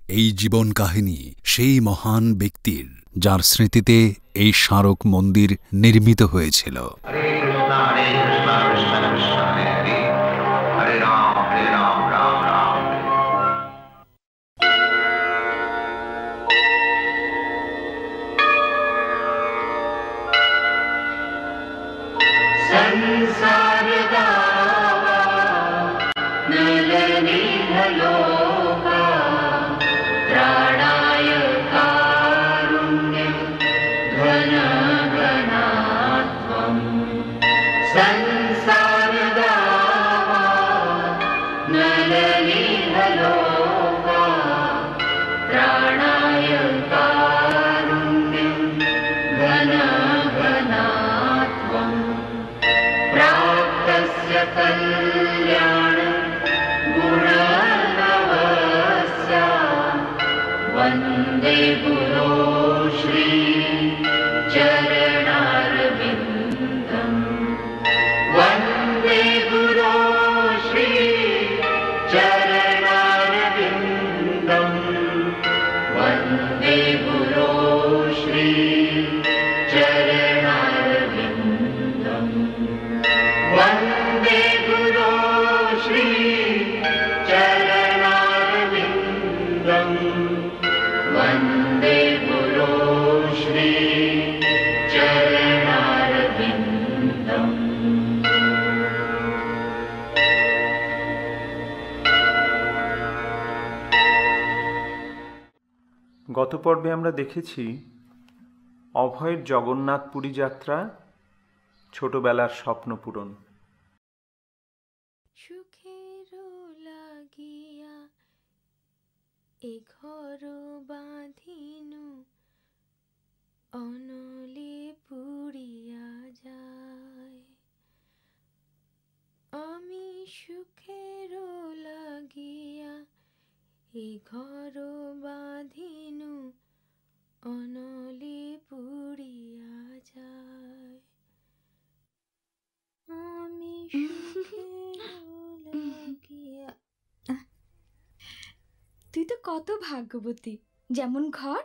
এই জীবন কাহিনী সেই মহান ব্যক্তির, যার স্মৃতিতে এই স্মারক মন্দির নির্মিত হয়েছিল। वन्दे गुरो श्री चरणारविन्दम् वन्दे गुरो श्री चरणारविन्दम् वन्दे गुरो श्री चरणारविन्दम् वन्दे गुरो श्री चरणारविन्दम् वन्दे गुरो श्री चरणारविन्दम्। গত পর্বে আমরা দেখেছি অভয়ের জগন্নাথপুরী যাত্রা, ছোটবেলার স্বপ্ন পূরণ। সুখের লাগিয়া এ ঘর বাঁধিনু অনলে পুড়িয়া যায়। আমি সুখের লাগিয়া এ ঘর বাঁধিনু অনলে পুড়িয়া যায়। আমি সুখের লাগিয়া। তুই তো কত ভাগ্যবতী, যেমন ঘর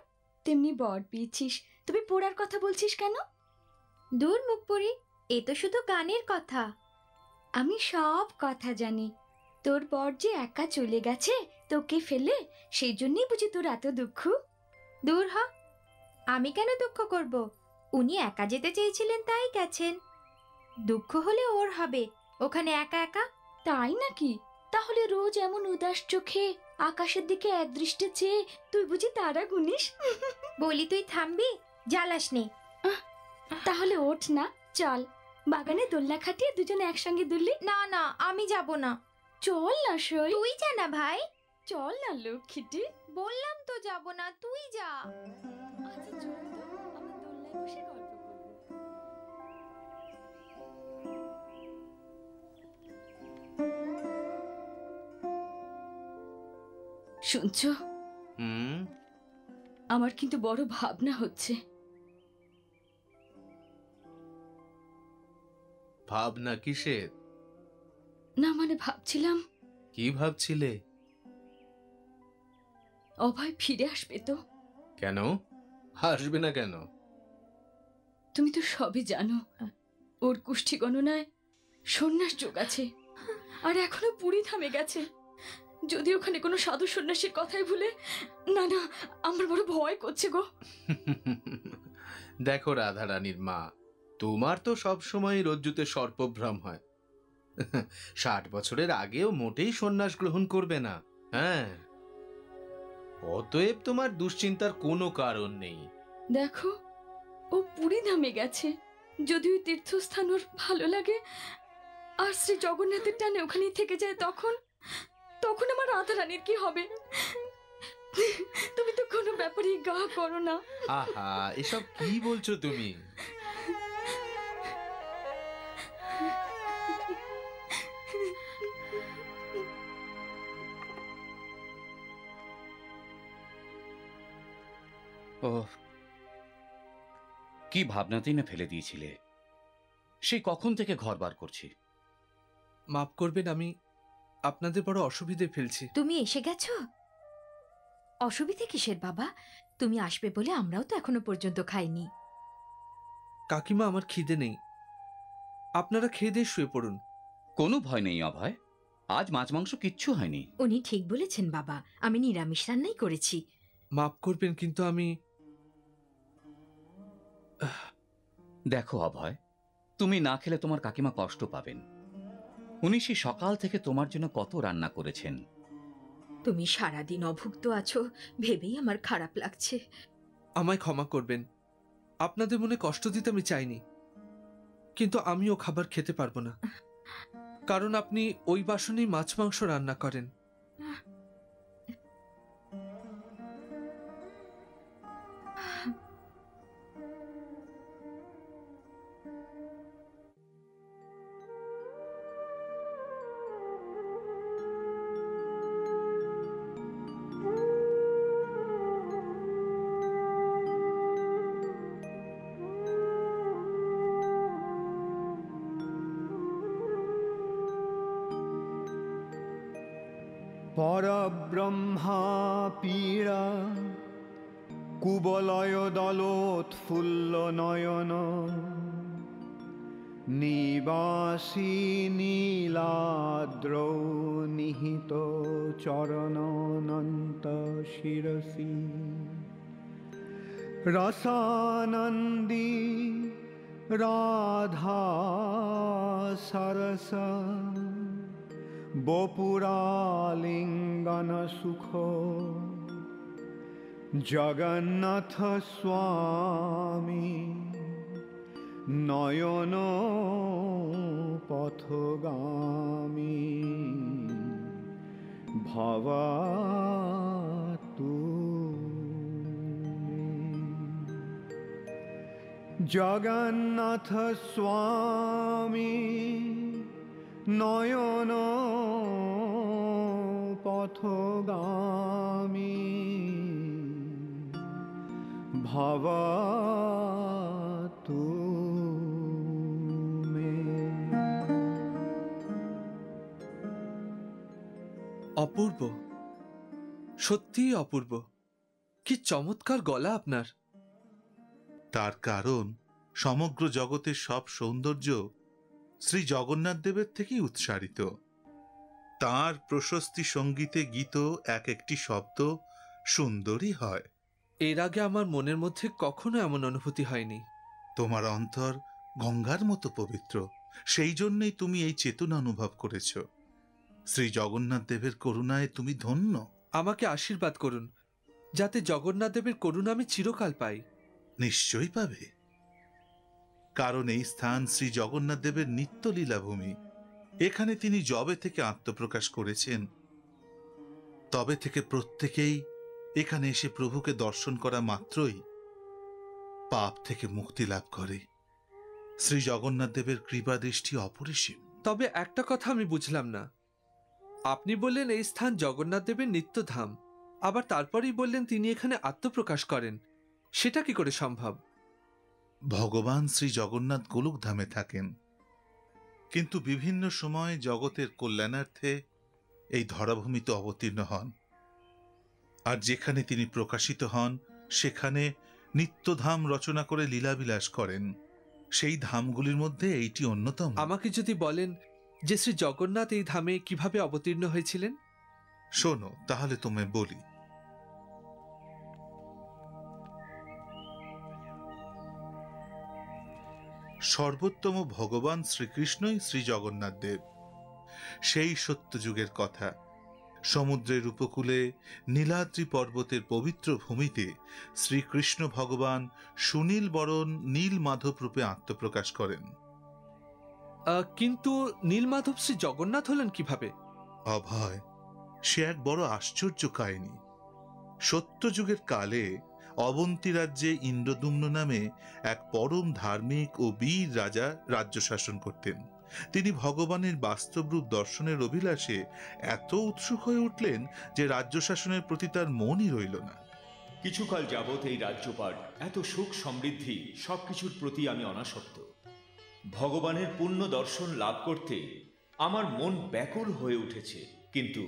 তেমনি বর পেয়েছিস। তুমি পোড়ার কথা বলছিস কেন? দূর মুখ পড়ি, এ তো শুধু গানের কথা। আমি সব কথা জানি। তোর বর যে একা চলে গেছে তোকে ফেলে, সেই জন্যই বুঝি তোর এত দুঃখ। দূর হ, আমি কেন দুঃখ করব? উনি একা যেতে চেয়েছিলেন তাই গেছেন। দুঃখ হলে ওর হবে, ওখানে একা একা। তাই নাকি? তাহলে রোজ এমন উদাস চোখে আকাশের দিকে একদৃষ্টে চেয়ে তুই বুঝি তারা গুনিস? বলি তুই থামবি, জ্বালাস নে। তাহলে ওঠ না, চল বাগানে দোলনা খাটিয়ে দুজনে একসঙ্গে দুললি। না না, আমি যাব না। চল না সই। তুই যা না ভাই। চল না লক্ষ্মীটি। বললাম তো যাব না, তুই যা। আচ্ছা চল তো, আমরা দোলনায় বসে গল্প করব। শুনছো? আমার কিন্তু বড় ভাবনা হচ্ছে। ভাবনা কিসের? না মানে ভাবছিলাম। কি ভাবছিলে? অভয় ফিরে আসবে তো? কেন আসবে না কেন? তুমি তো সবই জানো, ওর কুষ্ঠি গণনায় সন্ন্যাস যোগ আছে, আর এখনো পুরী থামে গেছে। যদি ওখানে কোনো সাধু সন্ন্যাসীর কথাই ভুলে। না না, আমার বড় ভয় করছে গো। দেখো রাধা রানীর মা, তোমার তো সব সময় রজ্জুতে সর্পভ্রম হয়। 60 বছরের আগেও মোটেই সন্ন্যাস গ্রহণ করবে না। হ্যাঁ, অতএব তোমার দুশ্চিন্তার কোনো কারণ নেই। দেখো, ও পুরী ধামে গেছে, যদি ওই তীর্থস্থান ওর ভালো লাগে আর শ্রী জগন্নাথের টানে ওখানেই থেকে যায়, তখন তখন আমার রাধা রানীর কি হবে? তুমি তো কোনো ব্যাপারেই গা করো না। আহা, এসব কি বলছো তুমি? ওহ, কি ভাবনাতেই না ফেলে দিয়েছিলে। সেই কখন থেকে ঘর বার করছি। মাফ করবেন, আমি আপনাদের বড় অসুবিধে ফেলছি। তুমি এসে গেছো? অসুবিধে কিসের বাবা? তুমি আসবে বলে আমরাও তো এখনো পর্যন্ত খাইনি। কাকিমা, আমার খিদে নেই, আপনারা খেয়ে দিয়ে শুয়ে পড়ুন। কোনো ভয় নেই অভয়, আজ মাছ মাংস কিচ্ছু হয়নি। উনি ঠিক বলেছেন বাবা, আমি নিরামিষ রান্নাই করেছি। মাফ করবেন, কিন্তু আমি দেখো অভয়, তুমি না খেলে তোমার কাকিমা কষ্ট পাবেন। উনি সেই সকাল থেকে তোমার জন্য কত রান্না করেছেন। তুমি সারাদিন অভুক্ত আছো ভেবেই আমার খারাপ লাগছে। আমায় ক্ষমা করবেন, আপনাদের মনে কষ্ট দিতে আমি চাইনি, কিন্তু আমিও খাবার খেতে পারবো না, কারণ আপনি ওই বাসনেই মাছ মাংস রান্না করেন। পরব্রহ্মা পীড়া কুবলয় দলোৎফুল্ল নয়ন নিবাসী নীলাদ্রৌ নিহিত চরণনন্ত শিরসি রসানন্দী রাধা সরস বপুরালিঙ্গন সুখ জগন্নাথ স্বামী নয়ন পথগামী ভবাতু জগন্নাথ স্বামী নয়ন পথগামী ভবাতু মে। অপূর্ব, সত্যিই অপূর্ব। কি চমৎকার গলা আপনার! তার কারণ সমগ্র জগতের সব সৌন্দর্য শ্রী জগন্নাথ দেবের থেকেই উৎসারিত। তাঁর প্রশস্তি সঙ্গীতে গীত এক একটি শব্দ সুন্দরই হয়। এর আগে আমার মনের মধ্যে কখনো এমন অনুভূতি হয়নি। তোমার অন্তর গঙ্গার মতো পবিত্র, সেই জন্যই তুমি এই চেতনা অনুভব করেছ। শ্রী জগন্নাথ দেবের করুণায় তুমি ধন্য। আমাকে আশীর্বাদ করুন, যাতে জগন্নাথ দেবের করুণা আমি চিরকাল পাই। নিশ্চয়ই পাবে, কারণ এই স্থান শ্রী জগন্নাথ দেবের নিত্য লীলাভূমি। এখানে তিনি যবে থেকে আত্মপ্রকাশ করেছেন তবে থেকে প্রত্যেকেই এখানে এসে প্রভুকে দর্শন করা মাত্রই পাপ থেকে মুক্তি লাভ করে। শ্রী জগন্নাথ দেবের কৃপা দৃষ্টি অপরিসীম। তবে একটা কথা আমি বুঝলাম না, আপনি বললেন এই স্থান জগন্নাথ দেবের নিত্যধাম, আবার তারপরেই বললেন তিনি এখানে আত্মপ্রকাশ করেন। সেটা কি করে সম্ভব? ভগবান শ্রী জগন্নাথ গোলকধামে থাকেন, কিন্তু বিভিন্ন সময় জগতের কল্যাণার্থে এই ধরাভূমিতে অবতীর্ণ হন। আর যেখানে তিনি প্রকাশিত হন সেখানে নিত্যধাম রচনা করে লীলাবিলাস করেন। সেই ধামগুলির মধ্যে এইটি অন্যতম। আমাকে যদি বলেন যে শ্রী জগন্নাথ এই ধামে কিভাবে অবতীর্ণ হয়েছিলেন? শোনো, তাহলে তোমায় বলি। সর্বোত্তম ভগবান শ্রীকৃষ্ণই শ্রী জগন্নাথ দেব। সেই সত্যযুগের কথা। সমুদ্রের উপকূলে নীলাদ্রি পর্বতের পবিত্র ভূমিতে শ্রীকৃষ্ণ ভগবান সুনীল বরণ নীল মাধব রূপে আত্মপ্রকাশ করেন। কিন্তু নীলমাধব শ্রী জগন্নাথ হলেন কিভাবে? অভয়, সে এক বড় আশ্চর্য কাহিনী। সত্যযুগের কালে অবন্তী রাজ্যে ইন্দ্রদুম্ন নামে এক পরম ধার্মিক ও বীর রাজা রাজ্য শাসন করতেন। তিনি ভগবানের বাস্তব রূপ দর্শনের অভিলাষে এত উৎসুক হয়ে উঠলেন যে রাজ্য শাসনের প্রতি তার মনই রইল না। কিছুকাল যাবৎ এই রাজ্যপাট, এত সুখ সমৃদ্ধি, সবকিছুর প্রতি আমি অনাসক্ত। ভগবানের পূর্ণ দর্শন লাভ করতে আমার মন ব্যাকুল হয়ে উঠেছে, কিন্তু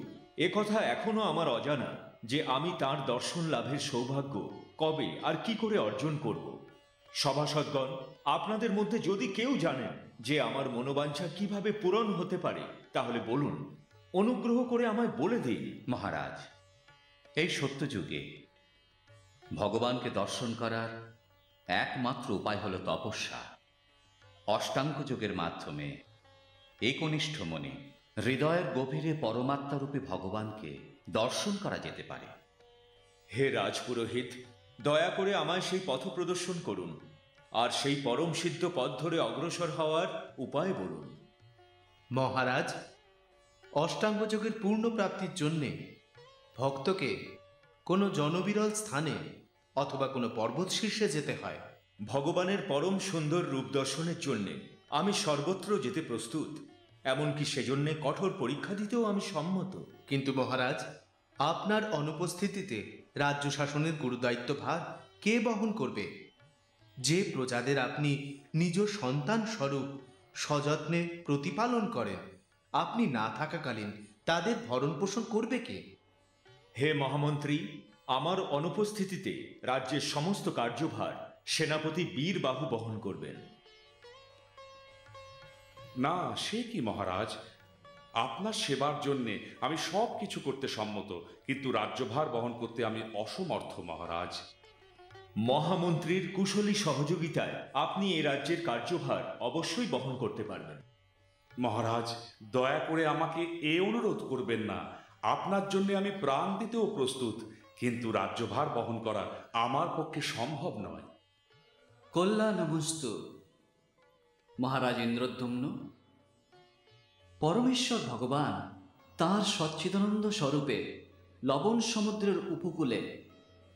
একথা এখনো আমার অজানা যে আমি তার দর্শন লাভের সৌভাগ্য কবে আর কি করে অর্জন করব। সভাসদগণ, আপনাদের মধ্যে যদি কেউ জানেন যে আমার মনোবাঞ্ছা কিভাবে পূরণ হতে পারে, তাহলে বলুন, অনুগ্রহ করে আমায় বলে দিন। মহারাজ, এই সত্যযুগে ভগবানকে দর্শন করার একমাত্র উপায় হল তপস্যা। অষ্টাঙ্গ যোগের মাধ্যমে একনিষ্ঠ মনে হৃদয়ের গভীরে পরমাত্মারূপী ভগবানকে দর্শন করা যেতে পারে। হে রাজপুরোহিত, দয়া করে আমায় সেই পথ প্রদর্শন করুন, আর সেই পরম সিদ্ধ পথ ধরে অগ্রসর হওয়ার উপায় বলুন। মহারাজ, অষ্টাঙ্গ যোগের পূর্ণ প্রাপ্তির জন্যে ভক্তকে কোনো জনবিরল স্থানে অথবা কোনো পর্বত শীর্ষে যেতে হয়। ভগবানের পরম সুন্দর রূপ দর্শনের জন্য আমি সর্বত্র যেতে প্রস্তুত, এমনকি সেজন্য কঠোর পরীক্ষা দিতেও আমি সম্মত। কিন্তু মহারাজ, আপনার অনুপস্থিতিতে রাজ্য শাসনের গুরুদায়িত্ব ভার কে বহন করবে? যে প্রজাদের আপনি নিজ সন্তান স্বরূপ সযত্নে প্রতিপালন করেন, আপনি না থাকাকালীন তাদের ভরণ পোষণ করবে কে? হে মহামন্ত্রী, আমার অনুপস্থিতিতে রাজ্যের সমস্ত কার্যভার সেনাপতি বীরবাহু বহন করবেন। না, সে কি মহারাজ, আপনার সেবার জন্যে আমি সব কিছু করতে সম্মত, কিন্তু রাজ্যভার বহন করতে আমি অসমর্থ মহারাজ। মহামন্ত্রীর কুশলী সহযোগিতায় আপনি এ রাজ্যের কার্যভার অবশ্যই বহন করতে পারবেন। মহারাজ, দয়া করে আমাকে এ অনুরোধ করবেন না। আপনার জন্য আমি প্রাণ দিতেও প্রস্তুত, কিন্তু রাজ্যভার বহন করা আমার পক্ষে সম্ভব নয়। কল্যাণমস্তু মহারাজ ইন্দ্রদ্যুম্ন। পরমেশ্বর ভগবান তাঁর সচ্চিদানন্দ স্বরূপে লবণ সমুদ্রের উপকূলে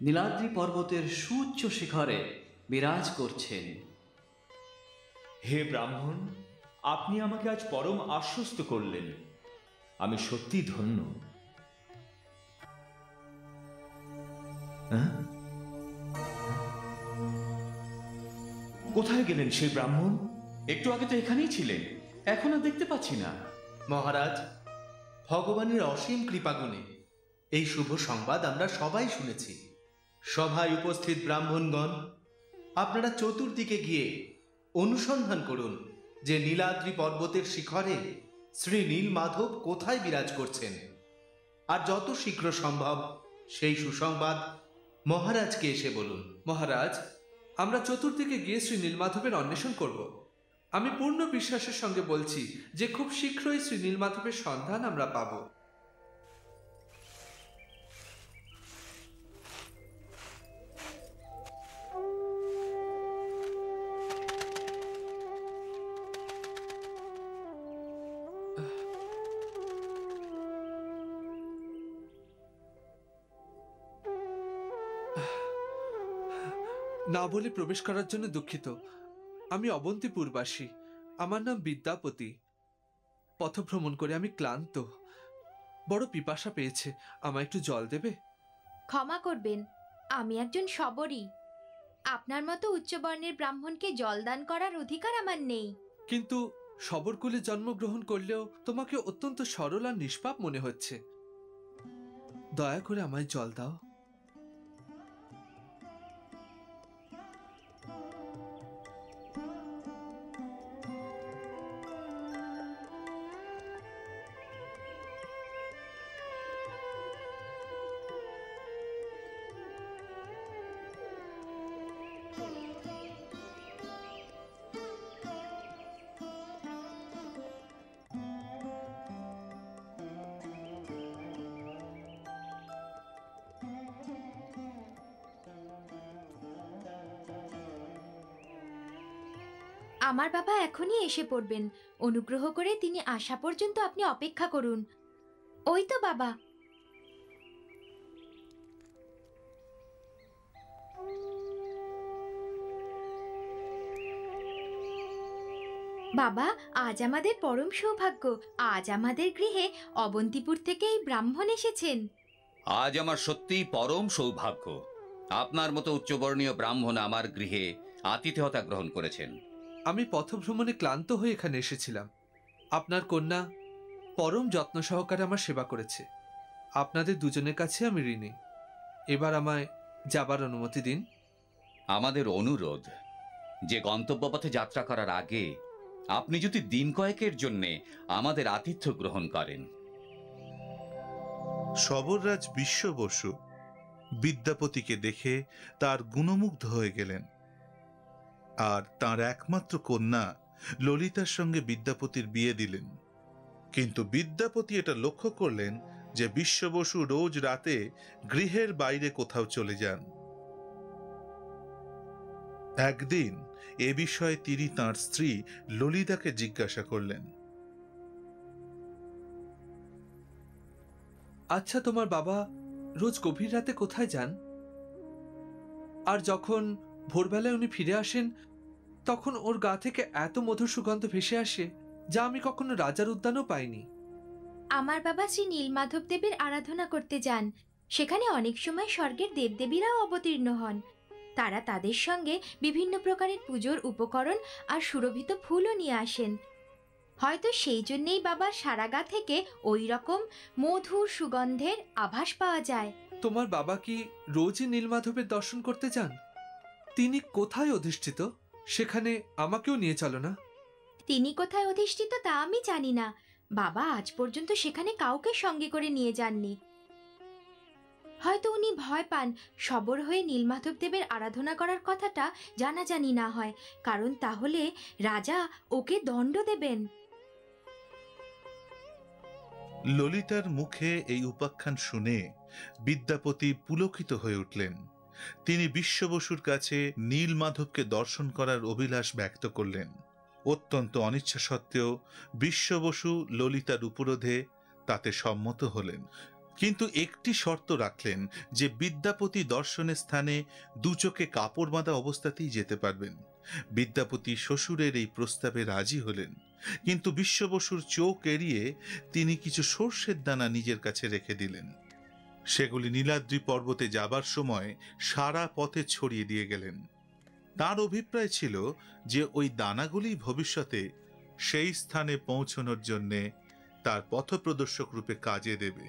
নীলাদ্রি পর্বতের সুউচ্চ শিখরে বিরাজ করছেন। হে ব্রাহ্মণ, আপনি আমাকে আজ পরম আশ্বস্ত করলেন, আমি সত্যি ধন্য। কোথায় গেলেন সেই ব্রাহ্মণ? একটু আগে তো এখানেই ছিলেন, এখন আর দেখতে পাচ্ছি না। মহারাজ, ভগবানের অসীম কৃপাগুণে এই শুভ সংবাদ আমরা সবাই শুনেছি। সভায় উপস্থিত ব্রাহ্মণগণ, আপনারা চতুর্দিকে গিয়ে অনুসন্ধান করুন যে নীলাদ্রি পর্বতের শিখরে শ্রী নীলমাধব কোথায় বিরাজ করছেন, আর যত শীঘ্র সম্ভব সেই সুসংবাদ মহারাজকে এসে বলুন। মহারাজ, আমরা চতুর্দিকে গিয়ে শ্রী নীলমাধবের অন্বেষণ করব। আমি পূর্ণ বিশ্বাসের সঙ্গে বলছি যে খুব শীঘ্রই শ্রী নীলমাধবের সন্ধান আমরা পাব। না বলে প্রবেশ করার জন্য দুঃখিত। আমি অবন্তিপুরবাসী, আমার নাম বিদ্যাপতি। পথভ্রমণ করে আমি ক্লান্ত, বড় পিপাসা পেয়েছে। আমায় একটু জল দেবে? ক্ষমা করবেন, আমি একজন শবরী। আপনার মতো উচ্চবর্ণের ব্রাহ্মণকে জলদান করার অধিকার আমার নেই। কিন্তু শবরকুলে জন্মগ্রহণ করলেও তোমাকে অত্যন্ত সরল আর নিষ্পাপ মনে হচ্ছে। দয়া করে আমায় জল দাও। আমার বাবা এখনই এসে পড়বেন। অনুগ্রহ করে তিনি আসা পর্যন্ত আপনি অপেক্ষা করুন। ওই তো বাবা। বাবা, আজ আমাদের পরম সৌভাগ্য। আজ আমাদের গৃহে অবন্তিপুর থেকে এই ব্রাহ্মণ এসেছেন। আজ আমার সত্যিই পরম সৌভাগ্য। আপনার মতো উচ্চবর্ণীয় ব্রাহ্মণ আমার গৃহে আতিথেয়তা গ্রহণ করেছেন। আমি পথভ্রমণে ক্লান্ত হয়ে এখানে এসেছিলাম। আপনার কন্যা পরম যত্ন সহকারে আমার সেবা করেছে। আপনাদের দুজনের কাছে আমি ঋণী। এবার আমায় যাবার অনুমতি দিন। আমাদের অনুরোধ যে গন্তব্যপথে যাত্রা করার আগে আপনি যদি দিন কয়েকের জন্যে আমাদের আতিথ্য গ্রহণ করেন। সবররাজ বিশ্ব বসু বিদ্যাপতিকে দেখে তার গুণমুগ্ধ হয়ে গেলেন, আর তার একমাত্র কন্যা ললিতার সঙ্গে বিদ্যাপতির বিয়ে দিলেন। কিন্তু বিদ্যাপতি এটা লক্ষ্য করলেন যে বিশ্ব বসু রোজ রাতে গৃহের বাইরে কোথাও চলে যান। একদিন এ বিষয়ে তিনি তাঁর স্ত্রী ললিতাকে জিজ্ঞাসা করলেন, আচ্ছা, তোমার বাবা রোজ গভীর রাতে কোথায় যান? আর যখন ভোরবেলায় উনি ফিরে আসেন তখন ওর গা থেকে এত মধুর সুগন্ধ ভেসে আসে যা আমি কখনো রাজার উদ্যানেও পাইনি। আমার বাবা শ্রী নীলমাধব দেবের আরাধনা করতে যান। সেখানে অনেক সময় স্বর্গের দেবদেবীরাও অবতীর্ণ হন। তারা তাদের সঙ্গে বিভিন্ন প্রকারের পুজোর উপকরণ আর সুরভিত ফুলও নিয়ে আসেন। হয়তো সেই জন্যেই বাবার সারা গা থেকে ওই রকম মধুর সুগন্ধের আভাস পাওয়া যায়। তোমার বাবা কি রোজই নীলমাধবের দর্শন করতে যান? তিনি কোথায় অধিষ্ঠিত সেখানে আমাকেও নিয়ে চলো না। তিনি কোথায় অধিষ্ঠিত তা আমি জানি না। বাবা আজ পর্যন্ত সেখানে কাউকে সঙ্গে করে নিয়ে যাননি। হয়তো উনি ভয় পান সবর হয়ে নীলমাধব দেবের আরাধনা করার কথাটা জানাজানি না হয়, কারণ তাহলে রাজা ওকে দণ্ড দেবেন। ললিতার মুখে এই উপাখ্যান শুনে বিদ্যাপতি পুলকিত হয়ে উঠলেন। তিনি বিশ্ব বসুর কাছে নীলমাধবকে দর্শন করার অভিলাষ ব্যক্ত করলেন। অত্যন্ত অনিচ্ছা সত্ত্বেও বিশ্ব বসু ললিতার উপরোধে তাতে সম্মত হলেন, কিন্তু একটি শর্ত রাখলেন যে বিদ্যাপতি দর্শনের স্থানে দু চোখে কাপড় বাঁধা অবস্থাতেই যেতে পারবেন। বিদ্যাপতি শ্বশুরের এই প্রস্তাবে রাজি হলেন, কিন্তু বিশ্ব বসুর চোখ এড়িয়ে তিনি কিছু সর্ষের দানা নিজের কাছে রেখে দিলেন। সেগুলি নীলাদ্রি পর্বতে যাবার সময় সারা পথে ছড়িয়ে দিয়ে গেলেন। তার অভিপ্রায় ছিল যে ওই দানাগুলি ভবিষ্যতে সেই স্থানে পৌঁছানোর জন্যে তার পথপ্রদর্শক রূপে কাজে দেবে।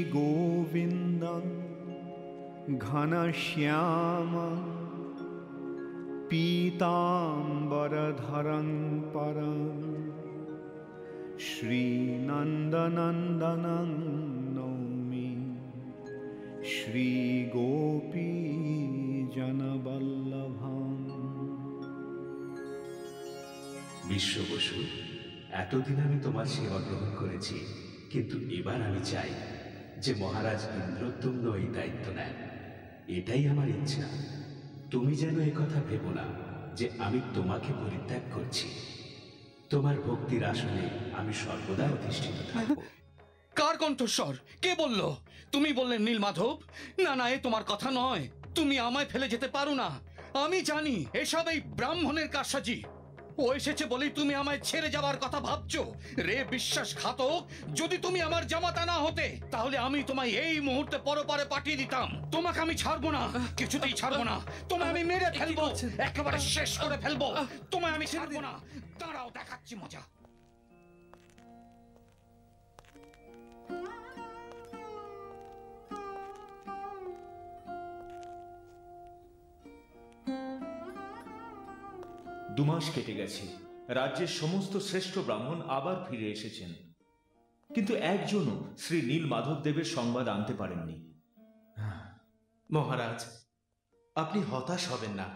श्रीगोविन्दं घनश्यामं पीताम्बरधरं परं श्रीनन्दनन्दनं नौमि श्रीगोपीजनवल्लभम्। বিশ্ব বসু, এতদিন আমি তোমার সেবা গ্রহণ করেছি, কিন্তু এবার আমি চাই যে মহারাজ ইন্দ্রদ্যুম্ন এই দায়িত্ব নেন। এটাই আমার ইচ্ছা। তুমি যেন একথা ভেবো না যে আমি তোমাকে পরিত্যাগ করছি। তোমার ভক্তির আসনে আমি সর্বদা অধিষ্ঠিত থাকব। কার কণ্ঠস্বর? কে বলল? তুমি বললে নীলমাধব? না না, এ তোমার কথা নয়। তুমি আমায় ফেলে যেতে পারো না। আমি জানি এসব এই ব্রাহ্মণের কারসাজি। ও এসেছে বলেই তুমি আমায় ছেড়ে যাবার কথা ভাবছো। রে বিশ্বাসঘাতক, যদি তুমি আমার জামাতা না হতে তাহলে আমি তোমায় এই মুহূর্তে পরপারে পাঠিয়ে দিতাম। তোমাকে আমি ছাড়বো না, কিছুতেই ছাড়বো না। তোমায় আমি মেরে ফেলবো, একেবারে শেষ করে ফেলবো। তোমায় আমি ছাড়বো না। দাঁড়াও, দেখাচ্ছি মজা। দুমাস কেটে গেছে। রাজ্যের সমস্ত শ্রেষ্ঠ ব্রাহ্মণ আবার ফিরে এসেছেন, কিন্তু একজনও শ্রী নীলমাধব দেবের সংবাদ আনতে পারেননি। মহারাজ, আপনি হতাশ হবেন না।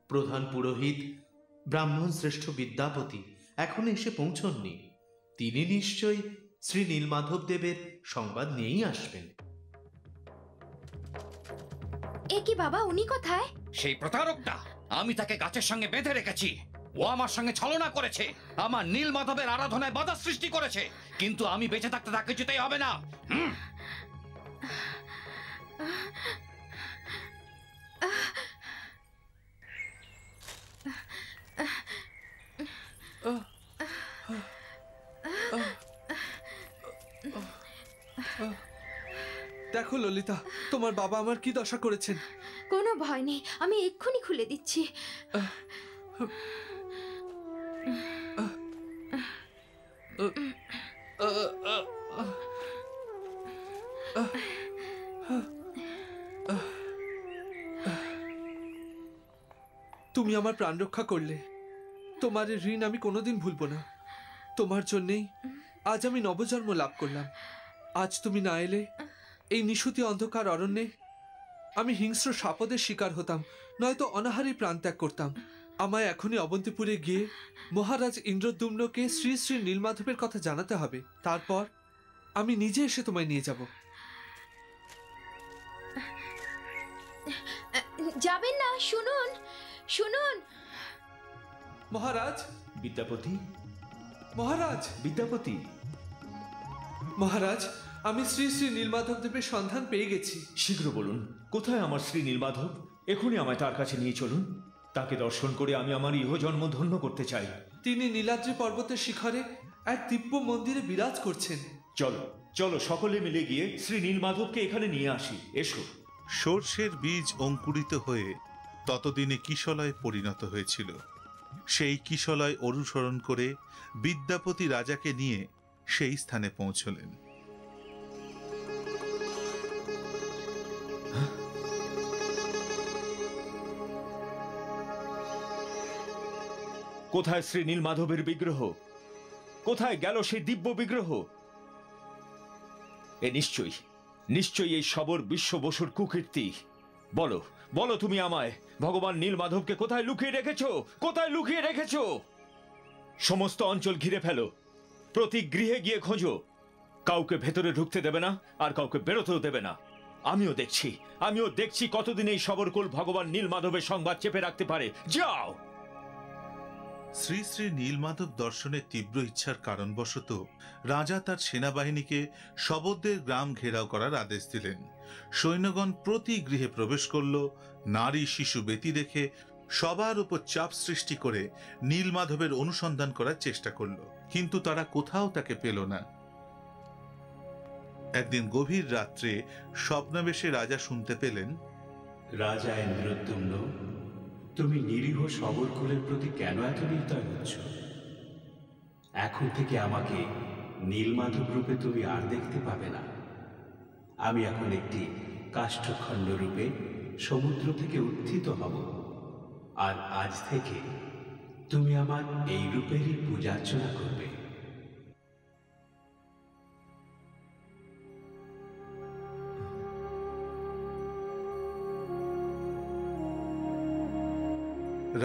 প্রধান পুরোহিত ব্রাহ্মণ শ্রেষ্ঠ বিদ্যাপতি এখনো এসে পৌঁছননি। তিনি নিশ্চয়ই শ্রী নীলমাধব দেবের সংবাদ নিয়েই আসবেন। এ কি বাবা, উনি কোথায়? সেই প্রতারকটা, আমি তাকে গাছের সঙ্গে বেঁধে রেখেছি। ও আমার সঙ্গে ছলনা করেছে, আমার নীলমাধবের আরাধনায় বাধা সৃষ্টি করেছে, কিন্তু আমি বেঁচে থাকতে তাকে কিছুতেই হবে না। দেখো ললিতা, তোমার বাবা আমার কি দশা করেছেন। কোনো ভয় নেই, আমি এক্ষুনি খুলে দিচ্ছি। তুমি আমার প্রাণ রক্ষা করলে, তোমার এই ঋণ আমি কোনোদিন ভুলবো না। তোমার জন্যেই আজ আমি নবজন্ম লাভ করলাম। আজ তুমি না এলে এই নিশুতি অন্ধকার অরণ্যে আমি হিংস্র সাপদের শিকার হতাম, নয়তো অনাহারে প্রাণ ত্যাগ করতাম। আমায় এখনই অবন্তিপুরে গিয়ে মহারাজ ইন্দ্রদ্যুম্নকে শ্রী শ্রী নীলমাধবের কথা জানাতে হবে। তারপর আমি নিজে এসে তোমায় নিয়ে যাব। যাবেন না, শুনুন শুনুন। মহারাজ! বিদ্যাপতি! মহারাজ! বিদ্যাপতি! মহারাজ, আমি শ্রী শ্রী নীলমাধব দেবের সন্ধান পেয়ে গেছি। শীঘ্র বলুন, কোথায় আমার শ্রী নীলমাধব? এখনই আমায় তার কাছে নিয়ে চলুন। তাকে দর্শন করে আমি আমার ইহজন্ম ধন্য করতে চাই। তিনি নীলাদ্রি পর্বতের শিখরে এক দিব্য মন্দিরে বিরাজ করছেন। চলো চলো, সকলে মিলে গিয়ে শ্রী নীলমাধবকে এখানে নিয়ে আসি। এসো। সর্ষের বীজ অঙ্কুরিত হয়ে ততদিনে কিশলয়ে পরিণত হয়েছিল। সেই কিশলয় অনুসরণ করে বিদ্যাপতি রাজাকে নিয়ে সেই স্থানে পৌঁছলেন। কোথায় শ্রী নীলমাধবের বিগ্রহ? কোথায় গেল সেই দিব্য বিগ্রহ? এ নিশ্চয়ই এই সবর বিশ্ব বসুর কুকীর্তি। বলো বলো তুমি আমায়, ভগবান নীলমাধবকে কোথায় লুকিয়ে রেখেছো? কোথায় লুকিয়ে রেখেছো? সমস্ত অঞ্চল ঘিরে ফেলো, প্রতি গৃহে গিয়ে খোঁজো। কাউকে ভেতরে ঢুকতে দেবে না, আর কাউকে বেরোতেও দেবে না। আমিও দেখছি কতদিন এই সবরকুল ভগবান নীলমাধবের সংবাদ চেপে রাখতে পারে। যাও। শ্রী শ্রী নীলমাধব দর্শনের তীব্র ইচ্ছার কারণবশত রাজা তার সেনাবাহিনীকে শবরদের গ্রাম ঘেরাও করার আদেশ দিলেন। সৈন্যগণ প্রতি গৃহে প্রবেশ করল, নারী শিশু ব্যতি রেখে সবার উপর চাপ সৃষ্টি করে নীলমাধবের অনুসন্ধান করার চেষ্টা করল, কিন্তু তারা কোথাও তাকে পেল না। একদিন গভীর রাত্রে স্বপ্নাবেশে রাজা শুনতে পেলেন, রাজা ইন্দ্রদ্যুম্ন, তুমি নিরীহ সবরকুলের প্রতি কেন এত নির্দয় হচ্ছ? এখন থেকে আমাকে নীলমাধব রূপে তুমি আর দেখতে পাবে না। আমি এখন একটি কাষ্ঠখণ্ড রূপে সমুদ্র থেকে উত্থিত হব, আর আজ থেকে তুমি আমার এই রূপেরই পূজার্চনা করবে।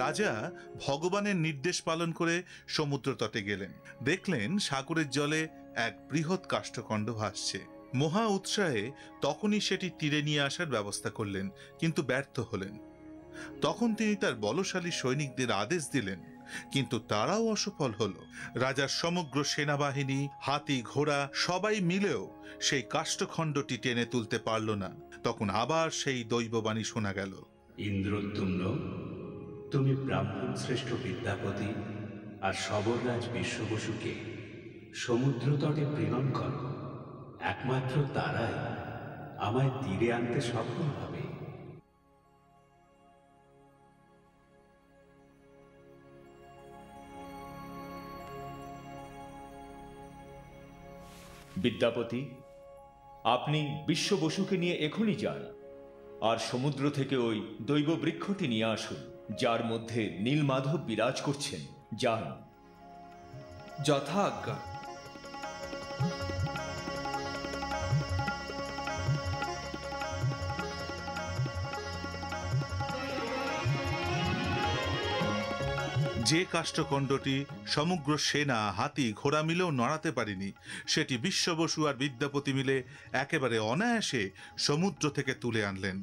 রাজা ভগবানের নির্দেশ পালন করে সমুদ্র তটে গেলেন। দেখলেন সাগরের জলে এক বৃহৎ কাষ্ঠখণ্ড ভাসছে। মহা উৎসাহে তখনই সেটি তীরে নিয়ে আসার ব্যবস্থা করলেন, কিন্তু ব্যর্থ হলেন। তখন তিনি তার বলশালী সৈনিকদের আদেশ দিলেন, কিন্তু তারাও অসফল হল। রাজার সমগ্র সেনাবাহিনী, হাতি ঘোড়া সবাই মিলেও সেই কাষ্ঠখণ্ডটি টেনে তুলতে পারল না। তখন আবার সেই দৈববাণী শোনা গেল, ইন্দ্রদ্যুম্ন, তুমি ব্রাহ্মণ শ্রেষ্ঠ বিদ্যাপতি আর সবররাজ বিশ্ববসুকে সমুদ্র তটে প্রেরণ কর। একমাত্র তারাই আমায় তীরে আনতে সফল হবে। বিদ্যাপতি, আপনি বিশ্ব বসুকে নিয়ে এখনই যান, আর সমুদ্র থেকে ওই দৈব বৃক্ষটি নিয়ে আসুন, যার মধ্যে নীলমাধব বিরাজ করছেন। যান। যথা আজ্ঞা। যে কাষ্ঠখণ্ডটি সমগ্র সেনা, হাতি ঘোড়া মিলেও নড়াতে পারেনি, সেটি বিশ্ববসু আর বিদ্যাপতি মিলে একেবারে অনায়াসে সমুদ্র থেকে তুলে আনলেন।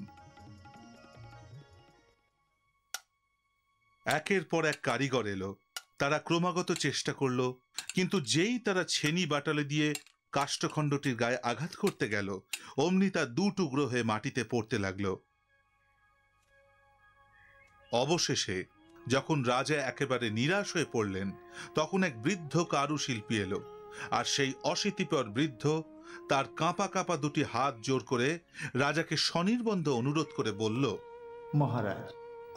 একের পর এক কারিগর এলো, তারা ক্রমাগত চেষ্টা করল, কিন্তু যেই তারা ছেনি বাটালে দিয়ে কাষ্ঠখণ্ডটির গায়ে আঘাত করতে গেল, অমনি তা দু টুকরো হয়ে মাটিতে পড়তে লাগলো। অবশেষে যখন রাজা একেবারে নিরাশ হয়ে পড়লেন, তখন এক বৃদ্ধ কারুশিল্পী এলো, আর সেই অশীতিপর বৃদ্ধ তার কাঁপা কাঁপা দুটি হাত জোর করে রাজাকে স্বনির্বন্ধ অনুরোধ করে বলল, মহারাজ,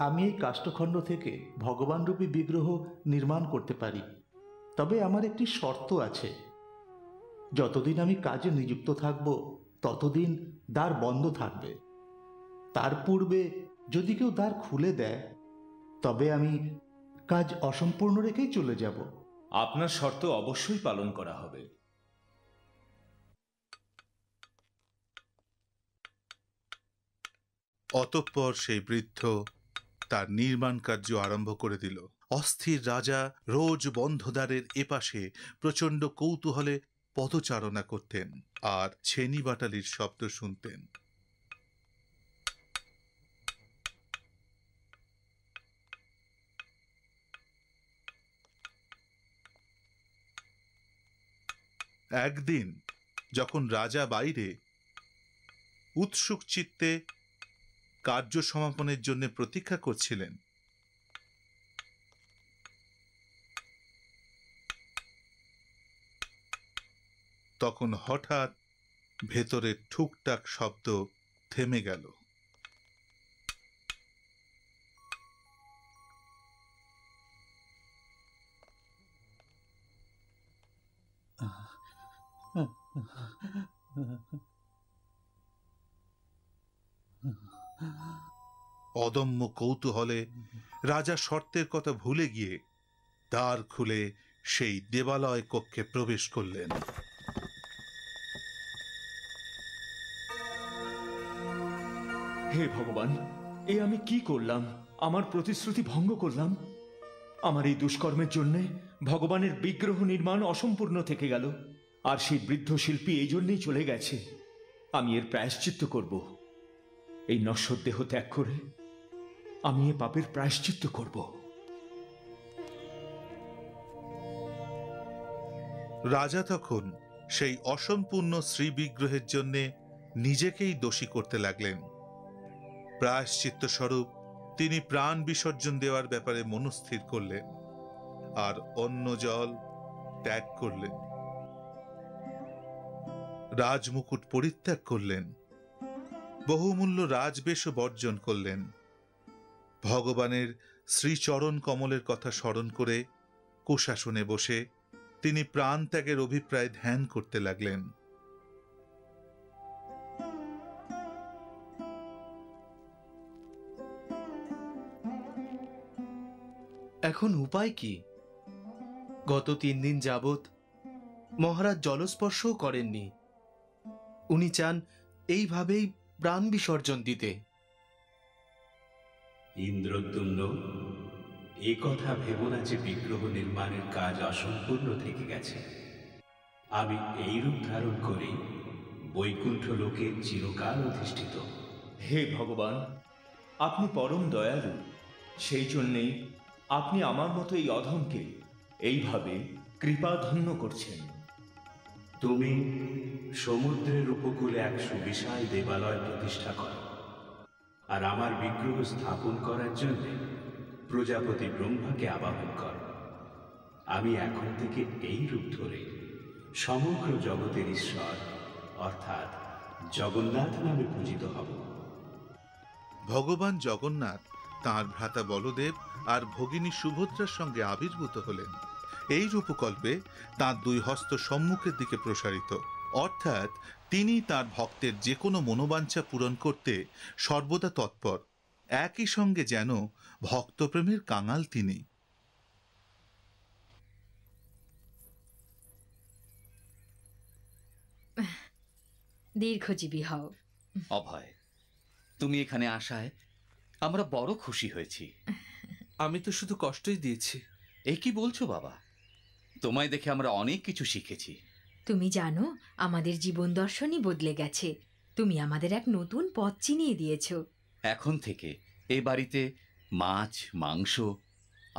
আমি এই কাষ্ঠখণ্ড থেকে ভগবানরূপী বিগ্রহ নির্মাণ করতে পারি, তবে আমার একটি শর্ত আছে। যতদিন আমি কাজে নিযুক্ত থাকব ততদিন দ্বার বন্ধ থাকবে। তার পূর্বে যদি কেউ দ্বার খুলে দেয় তবে আমি কাজ অসম্পূর্ণ রেখেই চলে যাব। আপনার শর্ত অবশ্যই পালন করা হবে। অতঃপর সেই বৃদ্ধ তার নির্মাণ কার্য আরম্ভ করে দিল। অস্থির রাজা রোজ বন্ধদ্বারের এপাশে প্রচণ্ড কৌতূহলে পদচারণা করতেন আর ছেনি বাটালির শব্দ শুনতেন। একদিন যখন রাজা বাইরে উৎসুক চিত্তে কার্য সমাপনের জন্য প্রতীক্ষা করছিলেন, তখন হঠাৎ ভেতরের ঠুকটাক শব্দ থেমে গেল। অদম্য কৌতূহলে রাজা শর্তের কথা ভুলে গিয়ে দ্বার খুলে সেই দেবালয় কক্ষে প্রবেশ করলেন। হে ভগবান, এ আমি কি করলাম? আমার প্রতিশ্রুতি ভঙ্গ করলাম। আমার এই দুষ্কর্মের জন্য ভগবানের বিগ্রহ নির্মাণ অসম্পূর্ণ থেকে গেল, আর সেই বৃদ্ধ শিল্পী এই জন্যই চলে গেছে। আমি এর প্রায়শ্চিত্ত করব। এই নশ্বর দেহ ত্যাগ করে আমি এ পাপের প্রায়শ্চিত্ত করব। রাজা তখন সেই অসম্পূর্ণ শ্রীবিগ্রহের জন্য নিজেকেই দোষী করতে লাগলেন। প্রায়শ্চিত্ত স্বরূপ তিনি প্রাণ বিসর্জন দেওয়ার ব্যাপারে মনস্থির করলেন আর অন্ন জল ত্যাগ করলেন। রাজমুকুট পরিত্যাগ করলেন, বহুমূল্য রাজবেশও বর্জন করলেন। ভগবানের শ্রীচরণ কমলের কথা স্মরণ করে কুশাসনে বসে তিনি প্রাণ ত্যাগের অভিপ্রায় ধ্যান করতে লাগলেন। এখন উপায় কি? গত 3 দিন যাবৎ মহারাজ জলস্পর্শও করেননি। উনি চান এইভাবেই প্রাণ বিসর্জন দিতে। ইন্দ্রদ্যুম্ন, এ কথা ভেবো না যে বিগ্রহ নির্মাণের কাজ অসম্পূর্ণ থেকে গেছে। আমি এই রূপ ধারণ করি বৈকুণ্ঠ লোকে চিরকাল অধিষ্ঠিত। হে ভগবান, আপনি পরম দয়ালু। সেই জন্যেই আপনি আমার মতো এই অধমকে এইভাবে কৃপাধন্য করছেন। তুমি সমুদ্রের উপকূলে এক সুবিশাল দেবালয় প্রতিষ্ঠা করো, আর আমার বিগ্রহ স্থাপন করার জন্য প্রজাপতি ব্রহ্মাকে আবাহন করো। আমি এখন থেকে এই রূপ ধরে সমগ্র জগতের ঈশ্বর অর্থাৎ জগন্নাথ নামে পূজিত হব। ভগবান জগন্নাথ তাঁর ভ্রাতা বলদেব আর ভগিনী সুভদ্রার সঙ্গে আবির্ভূত হলেন। এই রূপকল্পে তাঁর 2 হস্ত সম্মুখের দিকে প্রসারিত, অর্থাৎ তিনি তাঁর ভক্তের যে কোনো মনোবাঞ্ছা পূরণ করতে সর্বদা তৎপর। একই সঙ্গে যেন ভক্তপ্রেমের কাঙাল তিনি। দীর্ঘজীবী হও। অভয়, তুমি এখানে আসায় আমরা বড় খুশি হয়েছি। আমি তো শুধু কষ্টই দিয়েছি। এ কি বলছো বাবা? তোমায় দেখে আমরা অনেক কিছু শিখেছি। তুমি জানো, আমাদের জীবন দর্শনই বদলে গেছে। তুমি আমাদের এক নতুন পথ চিনিয়ে দিয়েছো। এখন থেকে এ বাড়িতে মাছ মাংস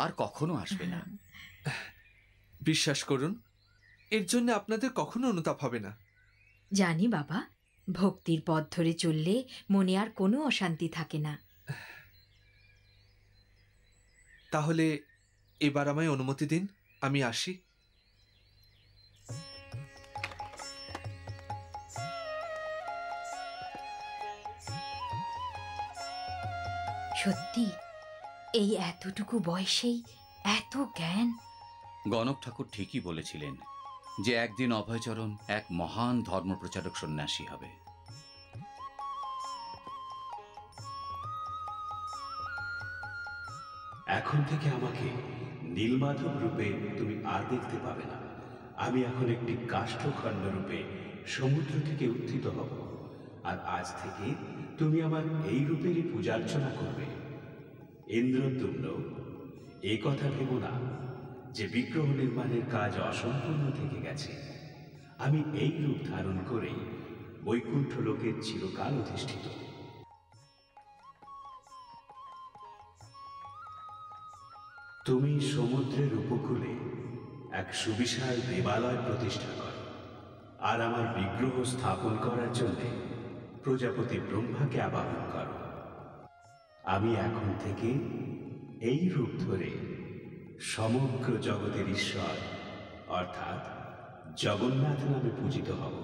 আর কখনো আসবে না। বিশ্বাস করুন, এর জন্য আপনাদের কখনো অনুতাপ হবে না। জানি বাবা, ভক্তির পথ ধরে চললে মনে আর কোনো অশান্তি থাকে না। তাহলে এবার আমায় অনুমতি দিন, আমি আসি। সত্যি এই এতটুকু বয়সেই এত জ্ঞান। গণক ঠাকুর ঠিকই বলেছিলেন যে একদিন অভয়চরণ এক মহান ধর্মপ্রচারক সন্ন্যাসী হবে। এখন থেকে আমাকে নীলমাধব রূপে তুমি আর দেখতে পাবে না। আমি এখন একটি কাষ্ঠখণ্ড রূপে সমুদ্র থেকে উত্থিত হব, আর আজ থেকে তুমি আমার এই রূপেরই পূজার্চনা করবে। ইন্দ্রদ্যুম্ন, এই কথা ভেবো না যে বিগ্রহ নির্মাণের কাজ অসম্পূর্ণ থেকে গেছে। আমি এই রূপ ধারণ করেই বৈকুণ্ঠ লোকের চিরকাল অধিষ্ঠিত। তুমি সমুদ্রের উপকূলে এক সুবিশাল দেবালয় প্রতিষ্ঠা কর, আর আমার বিগ্রহ স্থাপন করার জন্য প্রজাপতি ব্রহ্মাকে আবাহন করো। আমি এখন থেকে এই রূপ ধরে সমগ্র জগতের ঈশ্বর অর্থাৎ জগন্নাথ নামে পূজিত হব।